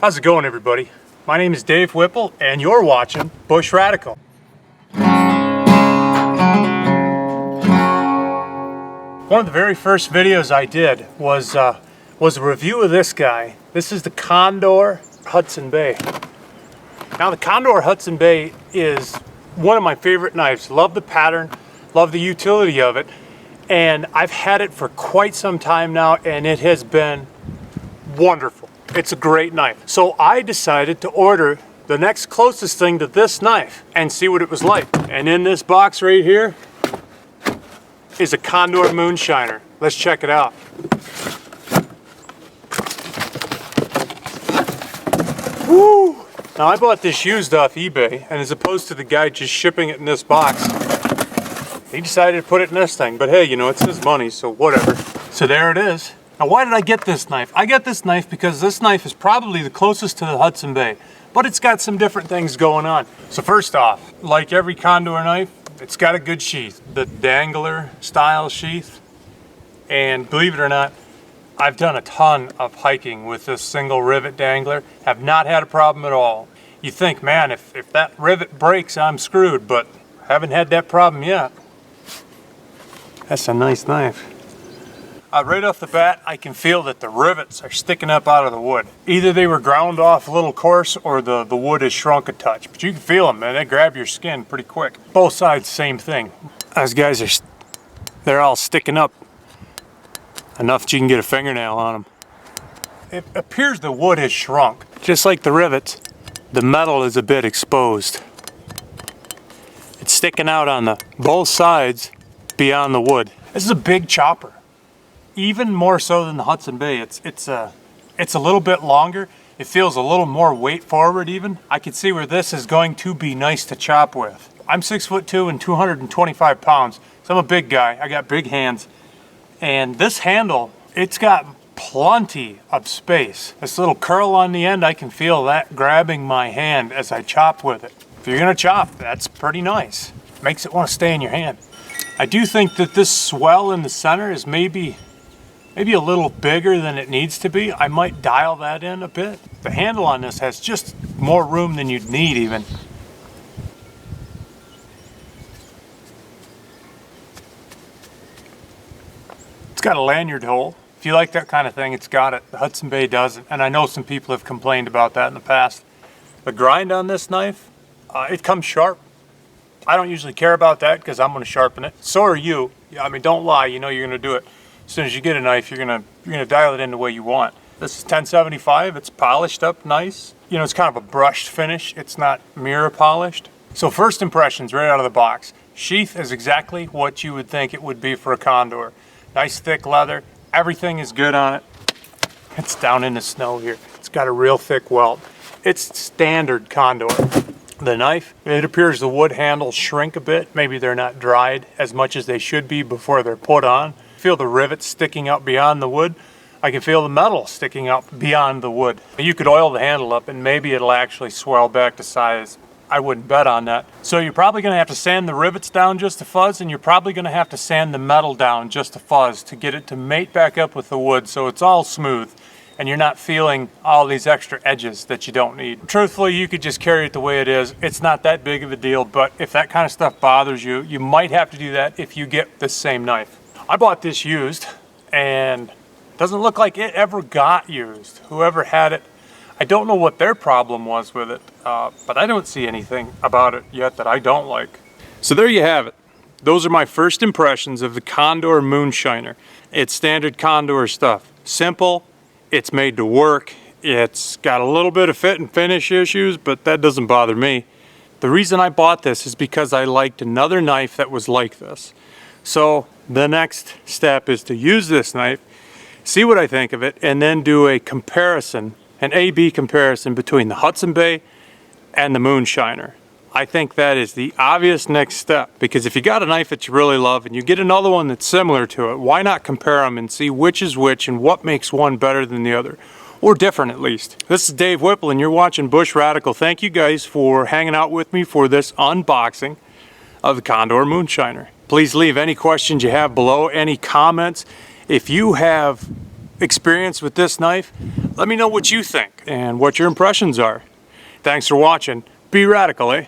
How's it going, everybody? My name is Dave Whipple and you're watching Bush Radical. One of the very first videos I did was a review of this guy. This is the Condor Hudson Bay. Now the Condor Hudson Bay is one of my favorite knives. Love the pattern, love the utility of it, and I've had it for quite some time now and it has been wonderful. It's a great knife. So I decided to order the next closest thing to this knife and see what it was like. And in this box right here is a Condor Moonshiner. Let's check it out. Woo! Now I bought this used off eBay, and as opposed to the guy just shipping it in this box, he decided to put it in this thing. But hey, you know, it's his money, so whatever. So there it is. Now why did I get this knife? I got this knife because this knife is probably the closest to the Hudson Bay, but it's got some different things going on. So first off, like every Condor knife, it's got a good sheath, the dangler style sheath. And believe it or not, I've done a ton of hiking with this single rivet dangler, have not had a problem at all. You think, man, if that rivet breaks, I'm screwed, but haven't had that problem yet. That's a nice knife. Right off the bat, I can feel that the rivets are sticking up out of the wood. Either they were ground off a little coarse or the wood has shrunk a touch. But you can feel them, man. They grab your skin pretty quick. Both sides, same thing. Those guys they're all sticking up enough that you can get a fingernail on them. It appears the wood has shrunk. Just like the rivets, the metal is a bit exposed. It's sticking out on both sides beyond the wood. This is a big chopper. Even more so than the Hudson Bay. It's a little bit longer. It feels a little more weight forward even. I can see where this is going to be nice to chop with. I'm 6'2" and 225 pounds, so I'm a big guy. I got big hands. And this handle, it's got plenty of space. This little curl on the end, I can feel that grabbing my hand as I chop with it. If you're gonna chop, that's pretty nice. Makes it want to stay in your hand. I do think that this swell in the center is maybe a little bigger than it needs to be. I might dial that in a bit. The handle on this has just more room than you'd need even. It's got a lanyard hole. If you like that kind of thing, it's got it. The Hudson Bay doesn't, and I know some people have complained about that in the past. The grind on this knife, it comes sharp. I don't usually care about that because I'm going to sharpen it. So are you. I mean, don't lie. You know you're going to do it. As soon as you get a knife, you're gonna dial it in the way you want. This is 1075. It's polished up nice. You know, it's kind of a brushed finish. It's not mirror polished. So first impressions right out of the box. Sheath is exactly what you would think it would be for a Condor. Nice thick leather. Everything is good on it. It's down in the snow here. It's got a real thick welt. It's standard Condor. The knife, it appears the wood handles shrink a bit. Maybe they're not dried as much as they should be before they're put on. Feel the rivets sticking out beyond the wood. I can feel the metal sticking out beyond the wood. You could oil the handle up and maybe it'll actually swell back to size. I wouldn't bet on that. So you're probably gonna have to sand the rivets down just a fuzz, and you're probably gonna have to sand the metal down just a fuzz to get it to mate back up with the wood so it's all smooth and you're not feeling all these extra edges that you don't need. Truthfully, you could just carry it the way it is. It's not that big of a deal, but if that kind of stuff bothers you, you might have to do that if you get the same knife. I bought this used, and it doesn't look like it ever got used. Whoever had it, I don't know what their problem was with it, but I don't see anything about it yet that I don't like. So there you have it. Those are my first impressions of the Condor Moonshiner. It's standard Condor stuff. Simple, it's made to work, it's got a little bit of fit and finish issues, but that doesn't bother me. The reason I bought this is because I liked another knife that was like this. So the next step is to use this knife, see what I think of it, and then do a comparison, an A-B comparison between the Hudson Bay and the Moonshiner. I think that is the obvious next step, because if you got a knife that you really love and you get another one that's similar to it, why not compare them and see which is which and what makes one better than the other, or different at least. This is Dave Whipple and you're watching Bush Radical. Thank you guys for hanging out with me for this unboxing of the Condor Moonshiner. Please leave any questions you have below, any comments. If you have experience with this knife, Let me know what you think and what your impressions are. Thanks for watching. Be radical, eh?